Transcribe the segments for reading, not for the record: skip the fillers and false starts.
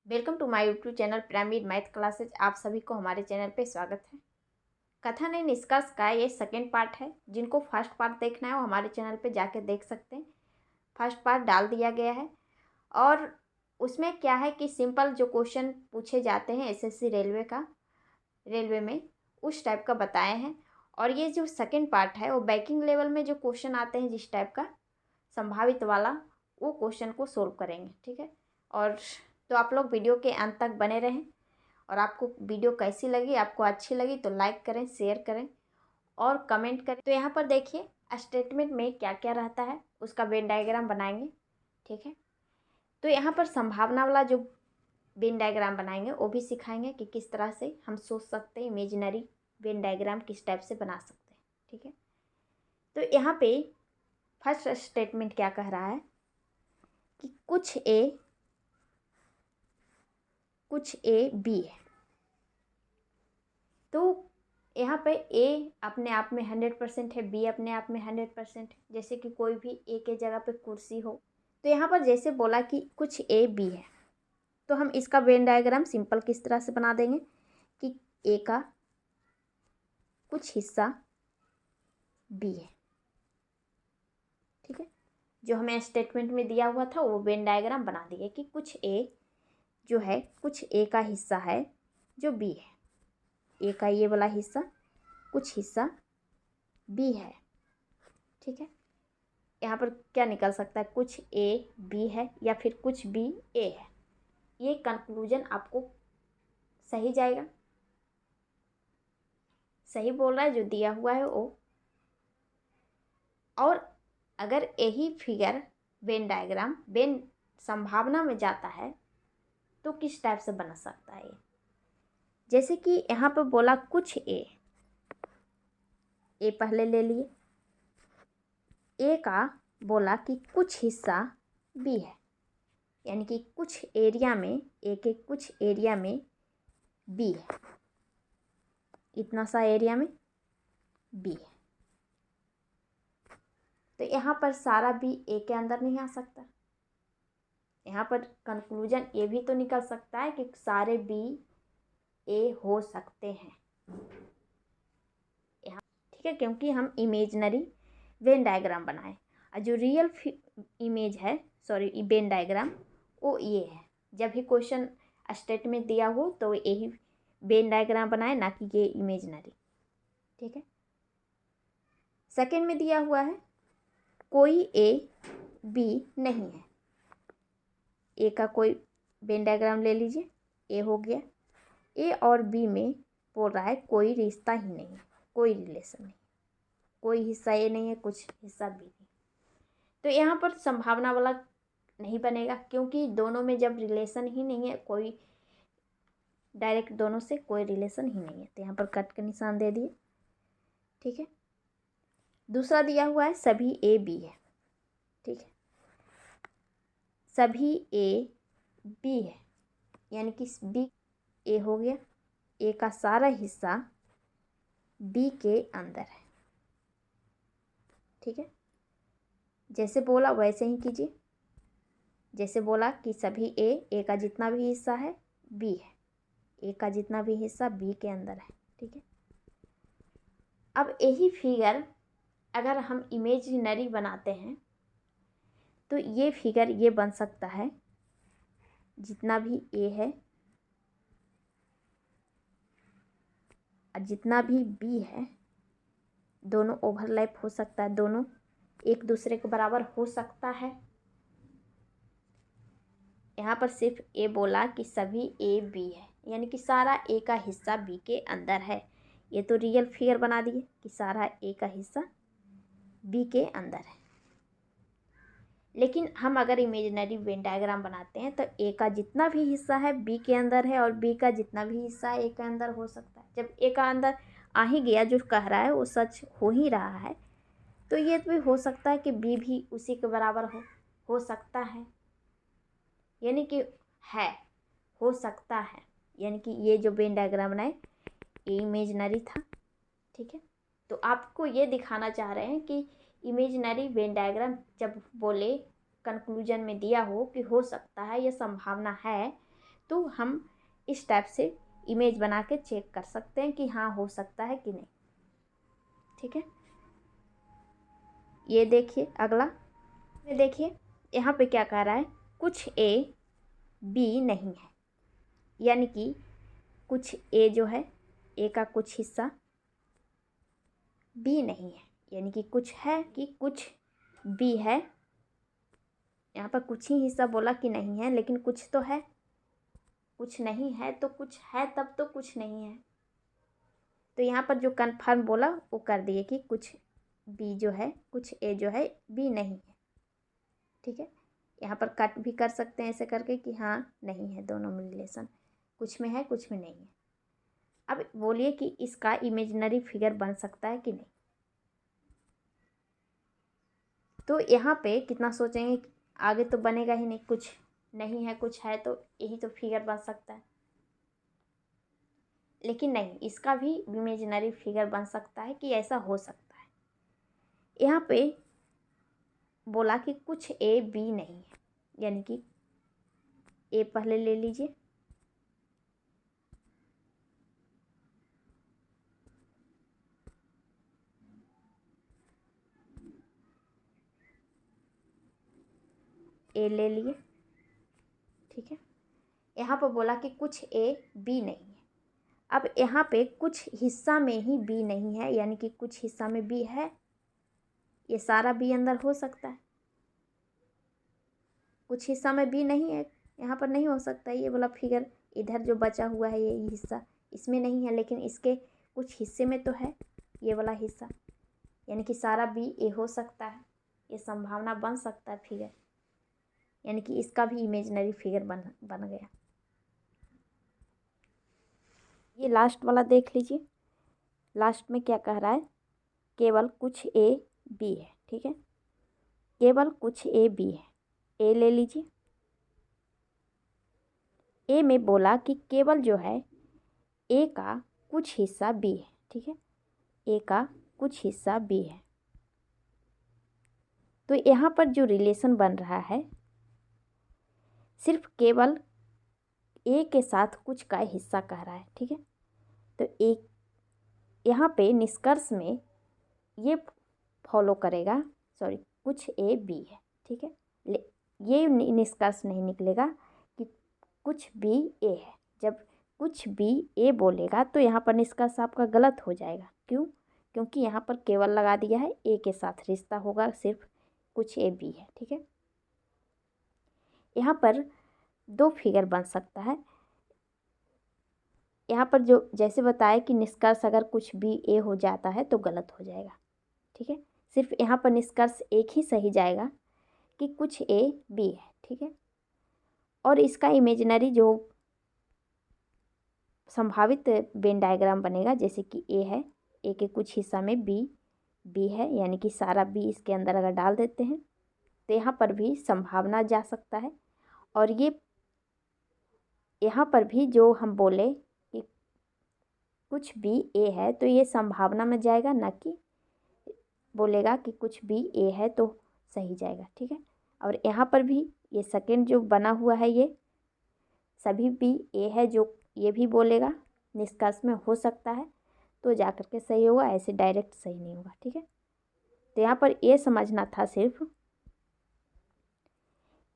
Welcome to my YouTube channel pyramid math classes. आप सभी को हमारे चैनल पे स्वागत है। कथन एवं निष्कर्ष का ये सेकेंड पार्ट है। जिनको फर्स्ट पार्ट देखना है वो हमारे चैनल पे जाके देख सकते हैं। फर्स्ट पार्ट डाल दिया गया है और उसमें क्या है कि सिंपल जो क्वेश्चन पूछे जाते हैं एसएससी रेलवे में उस टाइप का बताए हैं। और ये जो सेकेंड पार्ट है वो बैंकिंग लेवल में जो क्वेश्चन आते हैं जिस टाइप का संभावित वाला वो क्वेश्चन को सोल्व करेंगे। ठीक है, और तो आप लोग वीडियो के अंत तक बने रहें। और आपको वीडियो कैसी लगी, आपको अच्छी लगी तो लाइक करें, शेयर करें और कमेंट करें। तो यहाँ पर देखिए स्टेटमेंट में क्या क्या रहता है उसका वेन डायग्राम बनाएंगे। ठीक है, तो यहाँ पर संभावना वाला जो वेन डायग्राम बनाएंगे वो भी सिखाएंगे कि किस तरह से हम सोच सकते हैं, इमेजिनरी वेन डायग्राम किस टाइप से बना सकते हैं। ठीक है, तो यहाँ पे फर्स्ट स्टेटमेंट क्या कह रहा है कि कुछ ए बी है। तो यहाँ पे ए अपने आप में 100% है, बी अपने आप में 100% है। जैसे कि कोई भी ए के जगह पे कुर्सी हो, तो यहाँ पर जैसे बोला कि कुछ ए बी है तो हम इसका वेन डायग्राम सिंपल किस तरह से बना देंगे कि ए का कुछ हिस्सा बी है। ठीक है, जो हमें स्टेटमेंट में दिया हुआ था वो वेन डायग्राम बना दिए कि कुछ ए जो है कुछ ए का हिस्सा है जो बी है। ए का ये वाला हिस्सा कुछ हिस्सा बी है। ठीक है, यहाँ पर क्या निकल सकता है, कुछ ए बी है या फिर कुछ बी ए है। ये कंक्लूजन आपको सही जाएगा, सही बोल रहा है जो दिया हुआ है वो। और अगर यही फिगर वेन डायग्राम वेन संभावना में जाता है तो किस टाइप से बना सकता है। जैसे कि यहाँ पर बोला कुछ ए पहले ले लिए, ए का बोला कि कुछ हिस्सा बी है, यानी कि कुछ एरिया में ए के कुछ एरिया में बी है, इतना सा एरिया में बी है। तो यहाँ पर सारा बी ए के अंदर नहीं आ सकता। यहाँ पर कंक्लूजन ये भी तो निकल सकता है कि सारे बी ए हो सकते हैं यहाँ। ठीक है, क्योंकि हम इमेजनरी वेन डायग्राम बनाए और जो रियल इमेज है वेन डायग्राम वो ये है। जब भी क्वेश्चन स्टेटमेंट दिया हो तो यही वेन डायग्राम बनाए, ना कि ये इमेजनरी। ठीक है, सेकंड में दिया हुआ है कोई ए बी नहीं है। ए का कोई वेन डायग्राम ले लीजिए, ए हो गया। ए और बी में बोल रहा है कोई रिश्ता ही नहीं है, कोई रिलेशन नहीं, कोई हिस्सा ए नहीं है, कुछ हिस्सा बी नहीं। तो यहाँ पर संभावना वाला नहीं बनेगा क्योंकि दोनों में जब रिलेशन ही नहीं है, कोई डायरेक्ट दोनों से कोई रिलेशन ही नहीं है, तो यहाँ पर कट का निशान दे दिए। ठीक है, दूसरा दिया हुआ है सभी ए बी है। ठीक है, सभी ए बी है यानी कि बी ए हो गया, ए का सारा हिस्सा बी के अंदर है। ठीक है, जैसे बोला वैसे ही कीजिए। जैसे बोला कि सभी ए का जितना भी हिस्सा है बी है, ए का जितना भी हिस्सा बी के अंदर है। ठीक है, अब यही फिगर अगर हम इमेजिनरी बनाते हैं तो ये फिगर ये बन सकता है, जितना भी ए है और जितना भी बी है दोनों ओवरलैप हो सकता है, दोनों एक दूसरे के बराबर हो सकता है। यहाँ पर सिर्फ ए बोला कि सभी ए बी है यानी कि सारा ए का हिस्सा बी के अंदर है। ये तो रियल फिगर बना दिए कि सारा ए का हिस्सा बी के अंदर है। लेकिन हम अगर इमेजिनरी वेन डायग्राम बनाते हैं तो ए का जितना भी हिस्सा है बी के अंदर है और बी का जितना भी हिस्सा है ए के अंदर हो सकता है। जब ए का अंदर आ ही गया, जो कह रहा है वो सच हो ही रहा है, तो ये भी हो सकता है कि बी भी उसी के बराबर हो सकता है, यानी कि है, हो सकता है, यानी कि ये जो वेन डायग्राम बनाए ये इमेजिनरी था। ठीक है, तो आपको ये दिखाना चाह रहे हैं कि इमेजिनरी वेन डायग्राम जब बोले कंक्लूजन में दिया हो कि हो सकता है, ये संभावना है, तो हम इस टाइप से इमेज बना के चेक कर सकते हैं कि हाँ हो सकता है कि नहीं। ठीक है, ये देखिए अगला, ये देखिए यहाँ पे क्या कह रहा है, कुछ ए बी नहीं है, यानी कि कुछ ए जो है, ए का कुछ हिस्सा बी नहीं है, यानी कि कुछ है कि कुछ बी है। यहाँ पर कुछ ही हिस्सा बोला कि नहीं है, लेकिन कुछ तो है, कुछ नहीं है तो कुछ है, तब तो कुछ नहीं है। तो यहाँ पर जो कन्फर्म बोला वो कर दिए कि कुछ बी जो है, कुछ ए जो है बी नहीं है। ठीक है, यहाँ पर कट भी कर सकते हैं ऐसे करके कि हाँ नहीं है, दोनों में रिलेशन, कुछ में है कुछ में नहीं है। अब बोलिए कि इसका इमेजिनरी फिगर बन सकता है कि नहीं। तो यहाँ पे कितना सोचेंगे, आगे तो बनेगा ही नहीं, कुछ नहीं है कुछ है, तो यही तो फिगर बन सकता है। लेकिन नहीं, इसका भी इमेजिनरी फिगर बन सकता है कि ऐसा हो सकता है। यहाँ पे बोला कि कुछ ए बी नहीं है, यानी कि ए पहले ले लीजिए, ए ले लिए। ठीक है, यहाँ पर बोला कि कुछ ए बी नहीं है। अब यहाँ पे कुछ हिस्सा में ही बी नहीं है, यानी कि कुछ हिस्सा में बी है, ये सारा बी अंदर हो सकता है। कुछ हिस्सा में बी नहीं है, यहाँ पर नहीं हो सकता। ये वाला फिगर इधर जो बचा हुआ है ये हिस्सा इसमें नहीं है, लेकिन इसके कुछ हिस्से में तो है ये वाला हिस्सा, यानी कि सारा बी ए हो सकता है। ये संभावना बन सकता है फिगर, यानी कि इसका भी इमेजिनरी फिगर बन गया। ये लास्ट वाला देख लीजिए, लास्ट में क्या कह रहा है, केवल कुछ ए बी है। ठीक है, केवल कुछ ए बी है, ए ले लीजिए। ए में बोला कि केवल जो है ए का कुछ हिस्सा बी है। ठीक है, ए का कुछ हिस्सा बी है। तो यहाँ पर जो रिलेशन बन रहा है, सिर्फ केवल ए के साथ कुछ का हिस्सा कह रहा है। ठीक है, तो एक यहाँ पे निष्कर्ष में ये फॉलो करेगा, सॉरी कुछ ए बी है। ठीक है, ये निष्कर्ष नहीं निकलेगा कि कुछ बी ए है। जब कुछ बी ए बोलेगा तो यहाँ पर निष्कर्ष आपका गलत हो जाएगा। क्यों? क्योंकि यहाँ पर केवल लगा दिया है, ए के साथ रिश्ता होगा सिर्फ कुछ ए बी है। ठीक है, यहाँ पर दो फिगर बन सकता है। यहाँ पर जो जैसे बताया कि निष्कर्ष अगर कुछ बी ए हो जाता है तो गलत हो जाएगा। ठीक है, सिर्फ यहाँ पर निष्कर्ष एक ही सही जाएगा कि कुछ ए बी है। ठीक है, और इसका इमेजिनरी जो संभावित वेन डायग्राम बनेगा, जैसे कि ए है, ए के कुछ हिस्सा में बी है, यानी कि सारा बी इसके अंदर अगर डाल देते हैं तो यहाँ पर भी संभावना जा सकता है। और ये यहाँ पर भी जो हम बोले कि कुछ बी ए है तो ये संभावना में जाएगा, ना कि बोलेगा कि कुछ बी ए है तो सही जाएगा। ठीक है, और यहाँ पर भी ये सेकेंड जो बना हुआ है ये सभी बी ए है, जो ये भी बोलेगा निष्कर्ष में हो सकता है तो जा कर के सही होगा, ऐसे डायरेक्ट सही नहीं होगा। ठीक है, तो यहाँ पर ये समझना था सिर्फ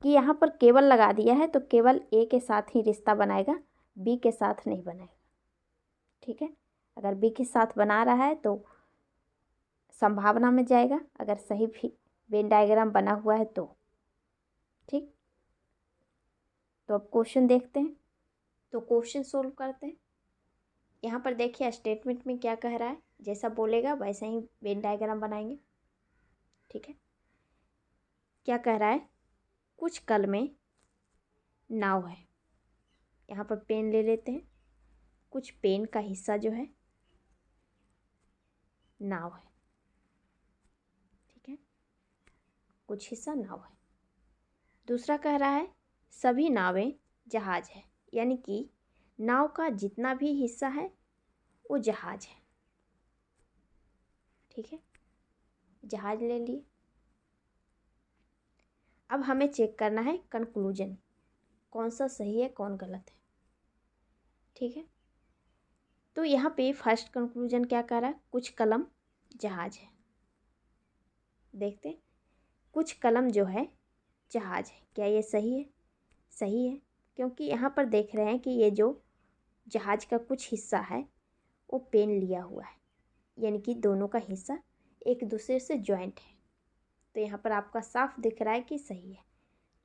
कि यहाँ पर केवल लगा दिया है तो केवल ए के साथ ही रिश्ता बनाएगा, बी के साथ नहीं बनाएगा। ठीक है, अगर बी के साथ बना रहा है तो संभावना में जाएगा, अगर सही वेन डायग्राम बना हुआ है तो। ठीक, तो अब क्वेश्चन देखते हैं, तो क्वेश्चन सोल्व करते हैं। यहाँ पर देखिए स्टेटमेंट में क्या कह रहा है, जैसा बोलेगा वैसे ही वेन डायग्राम बनाएंगे। ठीक है, क्या कह रहा है, कुछ कल में नाव है, यहाँ पर पेन ले लेते हैं, कुछ पेन का हिस्सा जो है नाव है। ठीक है, कुछ हिस्सा नाव है। दूसरा कह रहा है सभी नावें जहाज है, यानी कि नाव का जितना भी हिस्सा है वो जहाज है। ठीक है, जहाज ले लिए। अब हमें चेक करना है कंक्लूजन, कौन सा सही है कौन गलत है। ठीक है। तो यहाँ पे फर्स्ट कंक्लूजन क्या कह रहा है, कुछ कलम जहाज है। देखते हैं, कुछ कलम जो है जहाज है, क्या ये सही है? सही है, क्योंकि यहाँ पर देख रहे हैं कि ये जो जहाज का कुछ हिस्सा है वो पेन लिया हुआ है, यानी कि दोनों का हिस्सा एक दूसरे से जॉइंट है। तो यहाँ पर आपका साफ दिख रहा है कि सही है,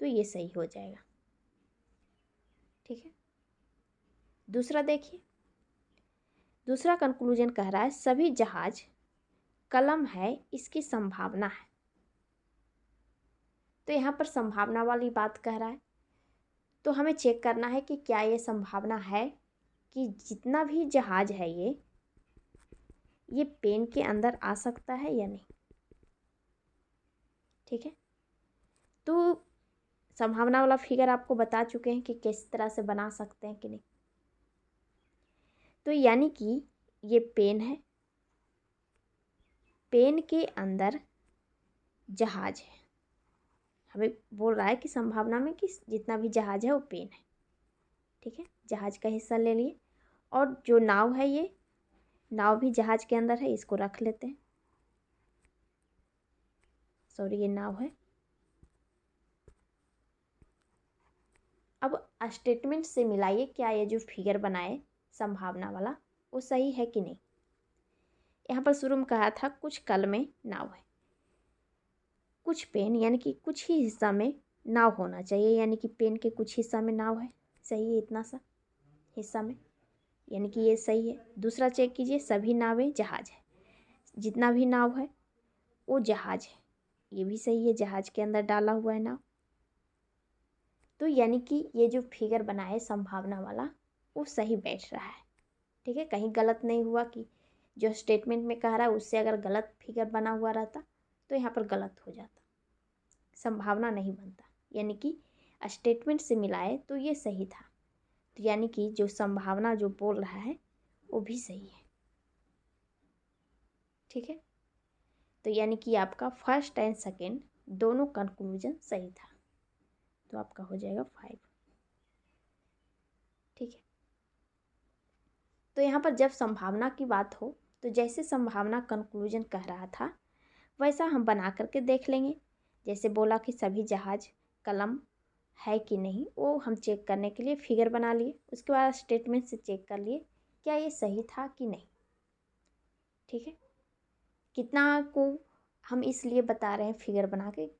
तो ये सही हो जाएगा। ठीक है। दूसरा देखिए, दूसरा कंक्लूजन कह रहा है सभी जहाज कलम है, इसकी संभावना है। तो यहाँ पर संभावना वाली बात कह रहा है, तो हमें चेक करना है कि क्या ये संभावना है कि जितना भी जहाज है ये पेन के अंदर आ सकता है या नहीं। ठीक है। तो संभावना वाला फिगर आपको बता चुके हैं कि किस तरह से बना सकते हैं कि नहीं। तो यानी कि ये पेन है, पेन के अंदर जहाज है। हमें बोल रहा है कि संभावना में कि जितना भी जहाज है वो पेन है। ठीक है, जहाज का हिस्सा ले लिए, और जो नाव है ये नाव भी जहाज के अंदर है, इसको रख लेते हैं। सॉरी, ये नाव है। अब स्टेटमेंट से मिलाइए, क्या ये जो फिगर बनाए संभावना वाला वो सही है कि नहीं। यहाँ पर शुरू में कहा था कुछ कलमें नाव है, कुछ पेन यानी कि कुछ ही हिस्सा में नाव होना चाहिए, यानी कि पेन के कुछ हिस्सा में नाव है। सही है, इतना सा हिस्सा में, यानी कि ये सही है। दूसरा चेक कीजिए, सभी नावें जहाज है, जितना भी नाव है वो जहाज है, ये भी सही है, जहाज के अंदर डाला हुआ है नाव। तो यानी कि ये जो फिगर बना है संभावना वाला वो सही बैठ रहा है। ठीक है, कहीं गलत नहीं हुआ कि जो स्टेटमेंट में कह रहा है उससे अगर गलत फिगर बना हुआ रहता तो यहाँ पर गलत हो जाता, संभावना नहीं बनता। यानी कि स्टेटमेंट से मिलाए तो ये सही था, तो यानी कि जो संभावना जो बोल रहा है वो भी सही है। ठीक है, तो यानी कि आपका फर्स्ट एंड सेकेंड दोनों कंक्लूजन सही था, तो आपका हो जाएगा 5। ठीक है। तो यहाँ पर जब संभावना की बात हो तो जैसे संभावना कंक्लूजन कह रहा था वैसा हम बना करके देख लेंगे। जैसे बोला कि सभी जहाज कलम है कि नहीं, वो हम चेक करने के लिए फिगर बना लिए, उसके बाद स्टेटमेंट से चेक कर लिए क्या ये सही था कि नहीं। ठीक है, कितना को हम इसलिए बता रहे हैं फिगर बना के,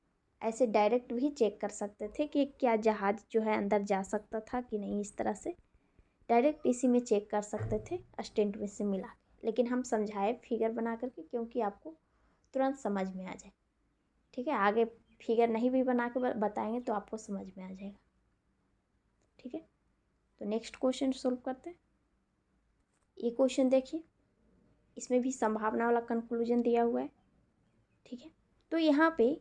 ऐसे डायरेक्ट भी चेक कर सकते थे कि क्या जहाज जो है अंदर जा सकता था कि नहीं, इस तरह से डायरेक्ट इसी में चेक कर सकते थे स्टेटमेंट से मिला के, लेकिन हम समझाए फिगर बना करके क्योंकि आपको तुरंत समझ में आ जाए। ठीक है, आगे फिगर नहीं भी बना के बताएंगे तो आपको समझ में आ जाएगा। ठीक है, तो नेक्स्ट क्वेश्चन सोल्व करते हैं। ये क्वेश्चन देखिए, इसमें भी संभावना वाला कंक्लूजन दिया हुआ है। ठीक है, तो यहाँ पे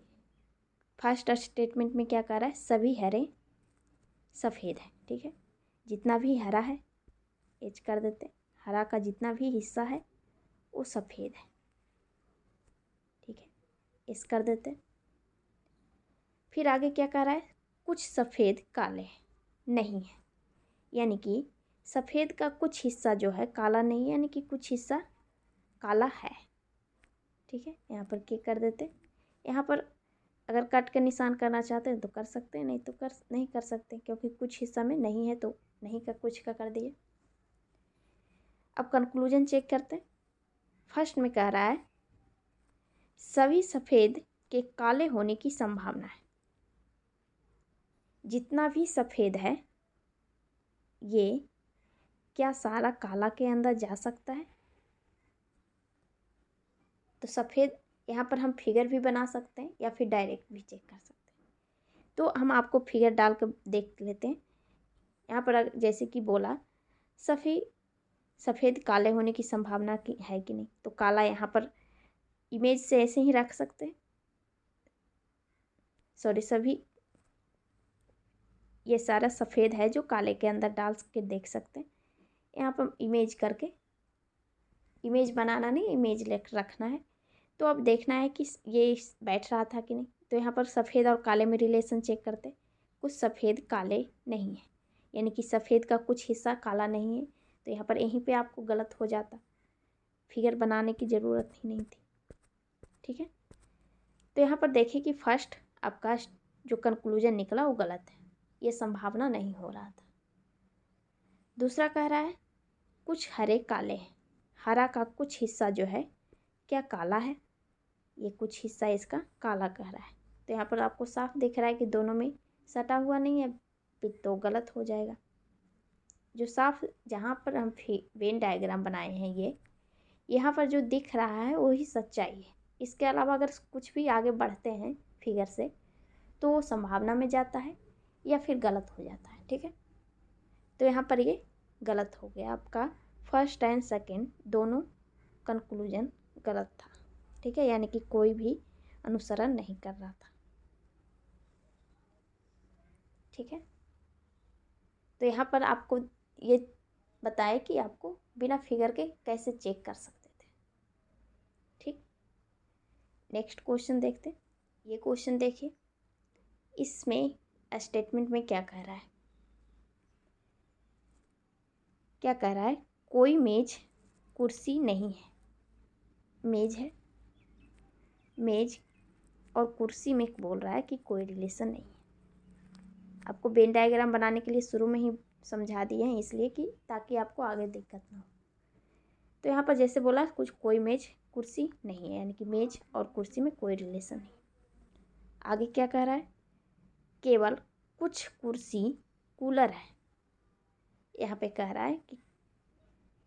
फर्स्ट स्टेटमेंट में क्या कह रहा है, सभी हरे सफ़ेद है। ठीक है, जितना भी हरा है एच कर देते, हरा का जितना भी हिस्सा है वो सफ़ेद है। ठीक है, इस कर देते। फिर आगे क्या कह रहा है, कुछ सफ़ेद काले नहीं है, यानी कि सफ़ेद का कुछ हिस्सा जो है काला नहीं है, यानी कि कुछ हिस्सा काला है। ठीक है, यहाँ पर क्या कर देते, यहाँ पर अगर कट के निशान करना चाहते हैं तो कर सकते हैं, नहीं तो नहीं कर सकते, क्योंकि कुछ हिस्सा में नहीं है तो नहीं का कुछ का कर दिए। अब कंक्लूजन चेक करते हैं। फर्स्ट में कह रहा है सभी सफ़ेद के काले होने की संभावना है, जितना भी सफ़ेद है ये क्या सारा काला के अंदर जा सकता है। तो सफ़ेद यहाँ पर हम फिगर भी बना सकते हैं या फिर डायरेक्ट भी चेक कर सकते हैं। तो हम आपको फिगर डाल कर देख लेते हैं। यहाँ पर जैसे कि बोला सफ़ेद काले होने की संभावना की है कि नहीं, तो काला यहाँ पर इमेज से ऐसे ही रख सकते हैं। सॉरी, सभी ये सारा सफ़ेद है जो काले के अंदर डाल के देख सकते हैं। यहाँ पर इमेज करके, इमेज बनाना नहीं, इमेज रखना है। तो अब देखना है कि ये बैठ रहा था कि नहीं। तो यहाँ पर सफ़ेद और काले में रिलेशन चेक करते, कुछ सफ़ेद काले नहीं है, यानी कि सफ़ेद का कुछ हिस्सा काला नहीं है, तो यहाँ पर यहीं पे आपको गलत हो जाता, फिगर बनाने की ज़रूरत ही नहीं थी। ठीक है, तो यहाँ पर देखिए कि फर्स्ट आपका जो कंक्लूजन निकला वो गलत है, ये संभावना नहीं हो रहा था। दूसरा कह रहा है कुछ हरे काले हैं, हरा का कुछ हिस्सा जो है क्या काला है, ये कुछ हिस्सा इसका काला कह रहा है। तो यहाँ पर आपको साफ दिख रहा है कि दोनों में सटा हुआ नहीं है, तो गलत हो जाएगा। जो साफ जहाँ पर हम वेन डायग्राम बनाए हैं ये यहाँ पर जो दिख रहा है वही सच्चाई है। इसके अलावा अगर कुछ भी आगे बढ़ते हैं फिगर से तो वो संभावना में जाता है या फिर गलत हो जाता है। ठीक है, तो यहाँ पर ये गलत हो गया, आपका फर्स्ट एंड सेकंड दोनों कंक्लूजन गलत था। ठीक है, यानी कि कोई भी अनुसरण नहीं कर रहा था। ठीक है, तो यहाँ पर आपको ये बताया कि आपको बिना फिगर के कैसे चेक कर सकते थे। ठीक, नेक्स्ट क्वेश्चन देखते हैं। ये क्वेश्चन देखिए, इसमें स्टेटमेंट में क्या कह रहा है, क्या कह रहा है, कोई मेज कुर्सी नहीं है। मेज है, मेज और कुर्सी में बोल रहा है कि कोई रिलेशन नहीं है। आपको वेन डायग्राम बनाने के लिए शुरू में ही समझा दिए हैं, इसलिए कि ताकि आपको आगे दिक्कत ना हो। तो यहाँ पर जैसे बोला कुछ कोई मेज कुर्सी नहीं है, यानी कि मेज और कुर्सी में कोई रिलेशन नहीं। आगे क्या कह रहा है, केवल कुछ कुर्सी कूलर है। यहाँ पे कह रहा है कि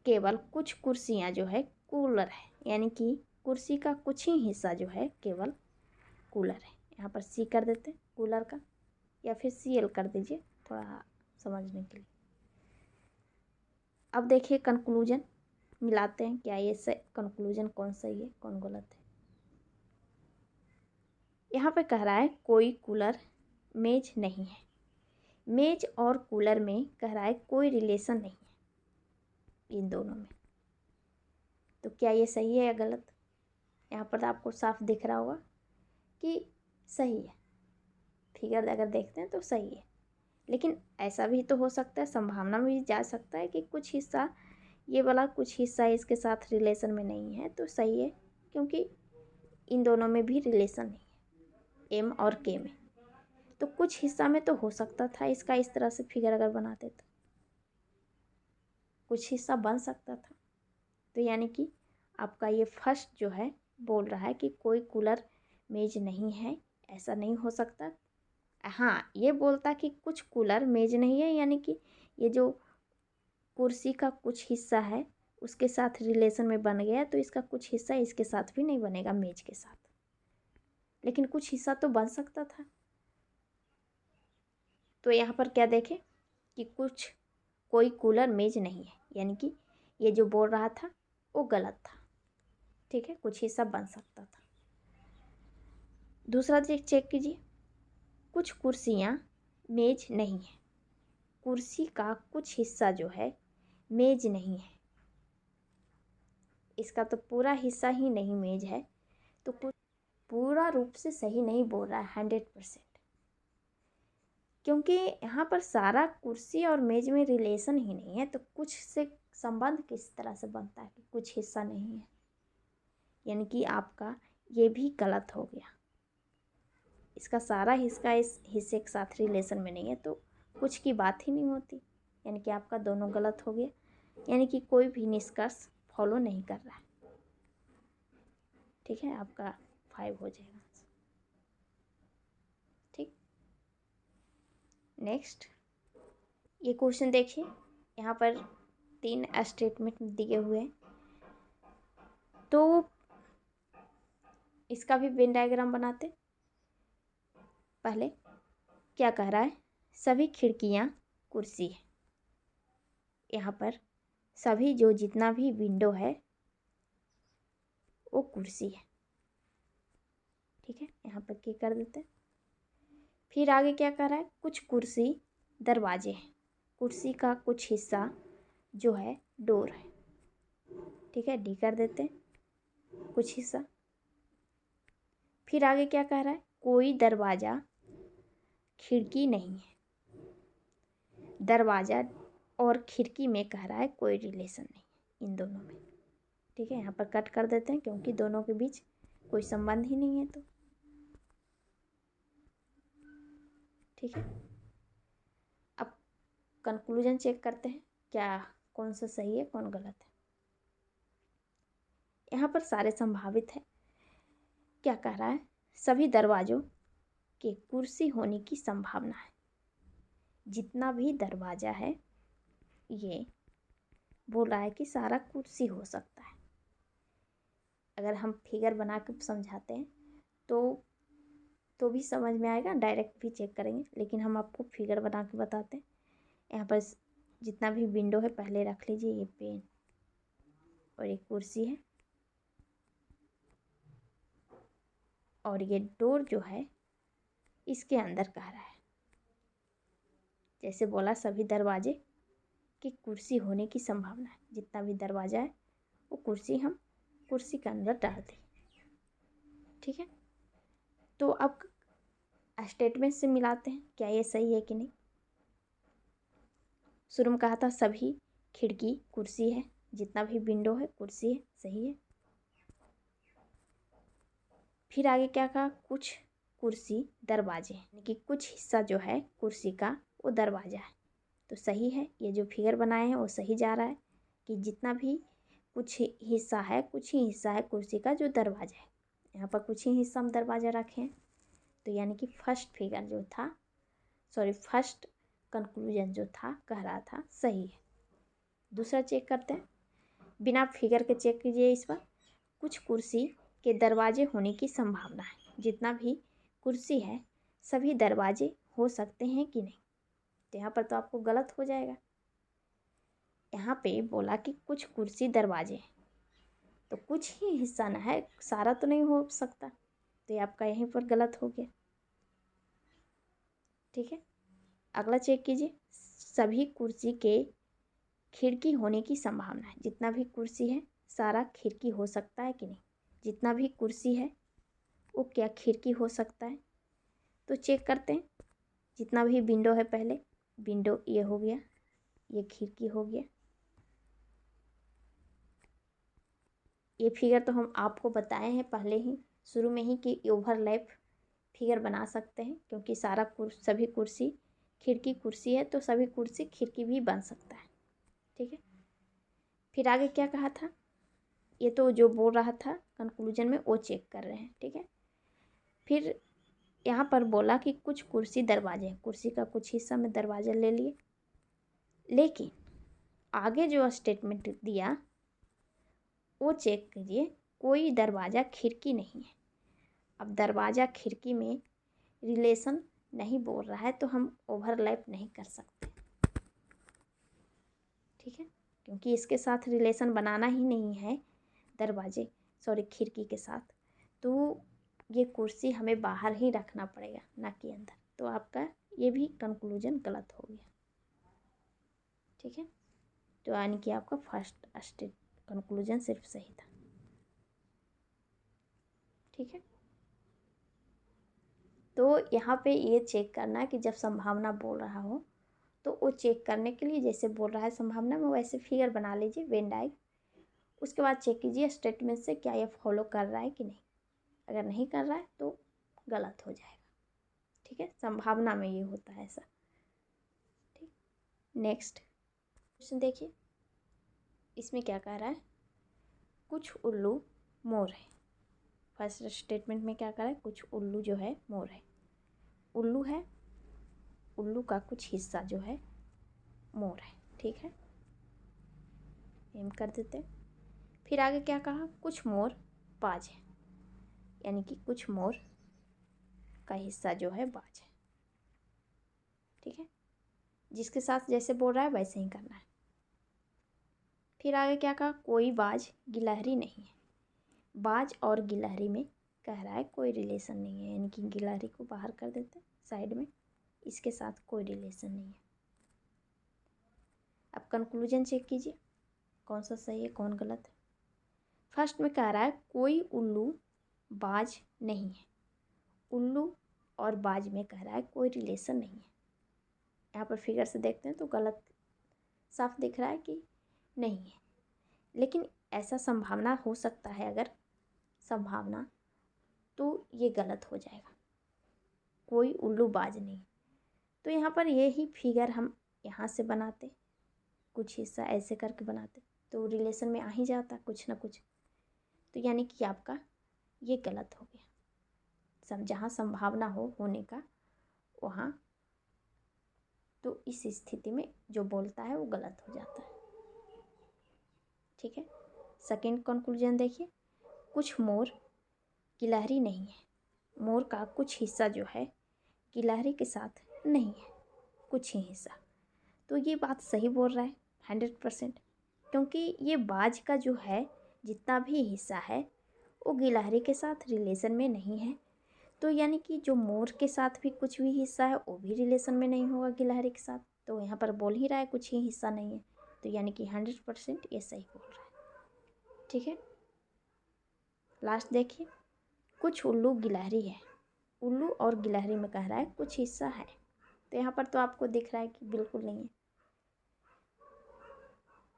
केवल कुछ कुर्सियाँ जो है कूलर है, यानी कि कुर्सी का कुछ ही हिस्सा जो है केवल कूलर है। यहाँ पर सी कर देते हैं कूलर का, या फिर CL कर दीजिए थोड़ा समझने के लिए। अब देखिए कंक्लूजन मिलाते हैं, क्या ये से कंक्लूजन कौन सही है कौन गलत है। यहाँ पे कह रहा है कोई कूलर मेज नहीं है। मेज और कूलर में कह रहा है कोई रिलेशन नहीं है इन दोनों में। तो क्या ये सही है या गलत? यहाँ पर आपको साफ दिख रहा होगा कि सही है, फिगर अगर देखते हैं तो सही है। लेकिन ऐसा भी तो हो सकता है, संभावना में भी जा सकता है कि कुछ हिस्सा ये वाला कुछ हिस्सा इसके साथ रिलेशन में नहीं है, तो सही है, क्योंकि इन दोनों में भी रिलेशन नहीं है, M और K में। तो कुछ हिस्सा में तो हो सकता था इसका इस तरह से फिगर अगर बनाते तो कुछ हिस्सा बन सकता था। तो यानी कि आपका ये फर्स्ट जो है बोल रहा है कि कोई कूलर मेज नहीं है, ऐसा नहीं हो सकता। हाँ, ये बोलता कि कुछ कूलर मेज नहीं है, यानी कि ये जो कुर्सी का कुछ हिस्सा है उसके साथ रिलेशन में बन गया, तो इसका कुछ हिस्सा इसके साथ भी नहीं बनेगा मेज के साथ, लेकिन कुछ हिस्सा तो बन सकता था। तो यहाँ पर क्या देखें कि कोई कूलर मेज नहीं है, यानी कि ये जो बोल रहा था वो गलत था। ठीक है, कुछ हिस्सा बन सकता था। दूसरा चेक कीजिए, कुछ कुर्सियाँ मेज नहीं है। कुर्सी का कुछ हिस्सा जो है मेज नहीं है, इसका तो पूरा हिस्सा ही नहीं मेज है, तो कुछ पूरा रूप से सही नहीं बोल रहा है 100%, क्योंकि यहाँ पर सारा कुर्सी और मेज में रिलेशन ही नहीं है, तो कुछ से संबंध किस तरह से बनता है कि कुछ हिस्सा नहीं है, यानी कि आपका ये भी गलत हो गया। इसका सारा हिस्सा इस हिस्से के साथ रिलेशन में नहीं है, तो कुछ की बात ही नहीं होती, यानी कि आपका दोनों गलत हो गया, यानी कि कोई भी निष्कर्ष फॉलो नहीं कर रहा है। ठीक है, आपका 5 हो जाएगा। ठीक, नेक्स्ट ये क्वेश्चन देखिए, यहाँ पर 3 स्टेटमेंट दिए हुए हैं, तो इसका भी वेन डायग्राम बनाते। पहले क्या कह रहा है, सभी खिड़कियाँ कुर्सी है। यहाँ पर सभी जो जितना भी विंडो है वो कुर्सी है। ठीक है, यहाँ पर क्या कर देते हैं। फिर आगे क्या कर रहा है, कुछ कुर्सी दरवाजे हैं। कुर्सी का कुछ हिस्सा जो है डोर है। ठीक है, D कर देते हैं कुछ हिस्सा। फिर आगे क्या कह रहा है, कोई दरवाज़ा खिड़की नहीं है। दरवाज़ा और खिड़की में कह रहा है कोई रिलेशन नहीं इन दोनों में। ठीक है, यहाँ पर कट कर देते हैं क्योंकि दोनों के बीच कोई संबंध ही नहीं है। तो ठीक है, अब कंक्लूजन चेक करते हैं क्या कौन सा सही है कौन गलत है। यहाँ पर सारे संभावित है। क्या कह रहा है, सभी दरवाज़ों के कुर्सी होने की संभावना है। जितना भी दरवाज़ा है ये बोल रहा है कि सारा कुर्सी हो सकता है। अगर हम फिगर बना के समझाते हैं तो भी समझ में आएगा, डायरेक्ट भी चेक करेंगे, लेकिन हम आपको फिगर बना के बताते हैं। यहाँ पर जितना भी विंडो है पहले रख लीजिए, ये पेन और एक कुर्सी है, और ये डोर जो है इसके अंदर कह रहा है। जैसे बोला सभी दरवाजे की कुर्सी होने की संभावना है। जितना भी दरवाज़ा है वो कुर्सी हम कुर्सी के अंदर डाल दें। ठीक है, तो अब स्टेटमेंट से मिलाते हैं क्या ये सही है कि नहीं। शुरू में कहा था सभी खिड़की कुर्सी है, जितना भी विंडो है कुर्सी है, सही है। फिर आगे क्या कहा, कुछ कुर्सी दरवाजे, यानी कि कुछ हिस्सा जो है कुर्सी का वो दरवाज़ा है, तो सही है। ये जो फिगर बनाए हैं वो सही जा रहा है कि जितना भी कुछ हिस्सा है, कुछ ही हिस्सा है कुर्सी का जो दरवाज़ा है। यहाँ पर कुछ ही हिस्सा हम दरवाज़ा रखे हैं, तो यानी कि फर्स्ट फिगर जो था, फर्स्ट कंक्लूजन जो था कह रहा था सही है। दूसरा चेक करते हैं, बिना फिगर के चेक कीजिए इस पर। कुछ कुर्सी के दरवाजे होने की संभावना है। जितना भी कुर्सी है सभी दरवाजे हो सकते हैं कि नहीं, तो यहाँ पर तो आपको गलत हो जाएगा। यहाँ पे बोला कि कुछ कुर्सी दरवाजे हैं, तो कुछ ही हिस्सा ना है, सारा तो नहीं हो सकता, तो ये आपका यहीं पर गलत हो गया। ठीक है, अगला चेक कीजिए, सभी कुर्सी के खिड़की होने की संभावना है। जितना भी कुर्सी है सारा खिड़की हो सकता है कि नहीं। जितना भी कुर्सी है वो क्या खिड़की हो सकता है, तो चेक करते हैं। जितना भी विंडो है, पहले विंडो ये हो गया, ये खिड़की हो गया। ये फिगर तो हम आपको बताए हैं पहले ही शुरू में ही कि ओवरलैप फिगर बना सकते हैं, क्योंकि सभी कुर्सी खिड़की कुर्सी है, तो सभी कुर्सी खिड़की भी बन सकता है। ठीक है, फिर आगे क्या कहा था, ये तो जो बोल रहा था कंक्लूजन में वो चेक कर रहे हैं। ठीक है, फिर यहाँ पर बोला कि कुछ कुर्सी दरवाजे हैं, कुर्सी का कुछ हिस्सा में दरवाजा ले लिए, लेकिन आगे जो स्टेटमेंट दिया वो चेक कीजिए, कोई दरवाज़ा खिड़की नहीं है। अब दरवाज़ा खिड़की में रिलेशन नहीं बोल रहा है, तो हम ओवरलैप नहीं कर सकते। ठीक है, क्योंकि इसके साथ रिलेशन बनाना ही नहीं है खिड़की के साथ, तो ये कुर्सी हमें बाहर ही रखना पड़ेगा, ना कि अंदर। तो आपका ये भी कंक्लूजन गलत हो गया। ठीक है, तो यानी कि आपका फर्स्ट कंक्लूजन सिर्फ सही था। ठीक है, तो यहाँ पे ये चेक करना है कि जब संभावना बोल रहा हो तो वो चेक करने के लिए जैसे बोल रहा है संभावना में वैसे फिगर बना लीजिए, वेन डायग्राम। उसके बाद चेक कीजिए स्टेटमेंट से क्या ये फॉलो कर रहा है कि नहीं। अगर नहीं कर रहा है तो गलत हो जाएगा। ठीक है, संभावना में ये होता है ऐसा। ठीक, नेक्स्ट क्वेश्चन देखिए, इसमें क्या कह रहा है, कुछ उल्लू मोर है। फर्स्ट स्टेटमेंट में क्या कह रहा है, कुछ उल्लू जो है मोर है। उल्लू है, उल्लू का कुछ हिस्सा जो है मोर है। ठीक है, एम कर देते। फिर आगे क्या कहा, कुछ मोर बाज है, यानी कि कुछ मोर का हिस्सा जो है बाज है। ठीक है, जिसके साथ जैसे बोल रहा है वैसे ही करना है। फिर आगे क्या कहा, कोई बाज गिलहरी नहीं है। बाज और गिलहरी में कह रहा है कोई रिलेशन नहीं है, यानी कि गिलहरी को बाहर कर देते साइड में, इसके साथ कोई रिलेशन नहीं है। अब कंक्लूजन चेक कीजिए कौन सा सही है कौन गलत है। फर्स्ट में कह रहा है कोई उल्लू बाज नहीं है। उल्लू और बाज में कह रहा है कोई रिलेशन नहीं है। यहाँ पर फिगर से देखते हैं तो गलत साफ दिख रहा है कि नहीं है। लेकिन ऐसा संभावना हो सकता है, अगर संभावना, तो ये गलत हो जाएगा, कोई उल्लूबाज नहीं। तो यहाँ पर यही फिगर हम यहाँ से बनाते, कुछ हिस्सा ऐसे करके बनाते, तो रिलेशन में आ ही जाता कुछ ना कुछ। तो यानी कि आपका ये गलत हो गया। जहाँ संभावना होने का, वहाँ तो इस स्थिति में जो बोलता है वो गलत हो जाता है। ठीक है। सेकेंड कंक्लूजन देखिए, कुछ मोर गिलहरी नहीं है। मोर का कुछ हिस्सा जो है गिलहरी के साथ नहीं है, कुछ ही हिस्सा। तो ये बात सही बोल रहा है 100%, क्योंकि ये बाज का जो है जितना भी हिस्सा है वो गिलहरी के साथ रिलेशन में नहीं है। तो यानी कि जो मोर के साथ भी कुछ भी हिस्सा है वो भी रिलेशन में नहीं होगा गिलहरी के साथ। तो यहाँ पर बोल ही रहा है कुछ ही हिस्सा नहीं है, तो यानी कि 100% ये सही बोल रहा है। ठीक है। लास्ट देखिए, कुछ उल्लू गिलहरी है। उल्लू और गिलहरी में कह रहा है कुछ हिस्सा है, तो यहाँ पर तो आपको दिख रहा है कि बिल्कुल नहीं है।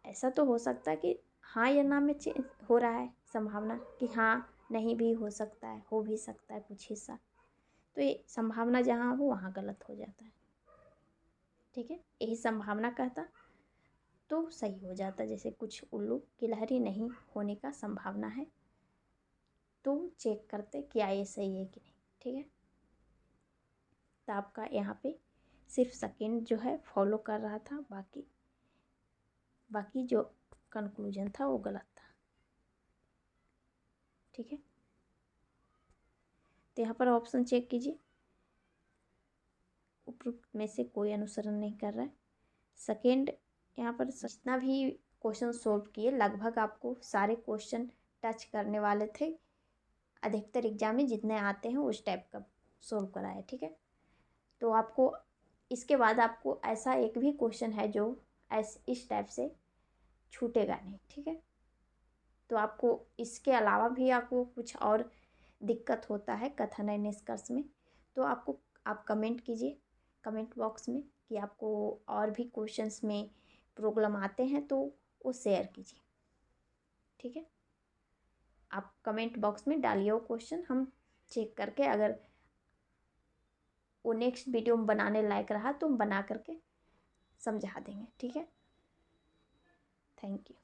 ऐसा तो हो सकता है कि हाँ या ना में चेंज हो रहा है, संभावना कि हाँ नहीं भी हो सकता है, हो भी सकता है कुछ हिस्सा। तो ये संभावना जहाँ हो वहाँ गलत हो जाता है। ठीक है। यही संभावना कहता तो सही हो जाता, जैसे कुछ उल्लू गिलहरी नहीं होने का संभावना है, तो चेक करते क्या ये सही है कि नहीं। ठीक है। तो आपका यहाँ पे सिर्फ सेकेंड जो है फॉलो कर रहा था, बाकी जो कंक्लूजन था वो गलत था। ठीक है। तो यहाँ पर ऑप्शन चेक कीजिए, उपरोक्त में से कोई अनुसरण नहीं कर रहा है। सेकेंड, यहाँ पर जितना भी क्वेश्चन सोल्व किए लगभग आपको सारे क्वेश्चन टच करने वाले थे। अधिकतर एग्जाम में जितने आते हैं उस टाइप का सोल्व करा है। ठीक है। तो आपको इसके बाद आपको ऐसा एक भी क्वेश्चन है जो इस टाइप से छूटेगा नहीं। ठीक है। तो आपको इसके अलावा भी आपको कुछ और दिक्कत होता है कथन एवं निष्कर्ष में, तो आप कमेंट कीजिए कमेंट बॉक्स में कि आपको और भी क्वेश्चंस में प्रॉब्लम आते हैं तो वो शेयर कीजिए। ठीक है। आप कमेंट बॉक्स में डालिए वो क्वेश्चन, हम चेक करके अगर वो नेक्स्ट वीडियो में बनाने लायक रहा तो हम बना करके समझा देंगे। ठीक है। Thank you.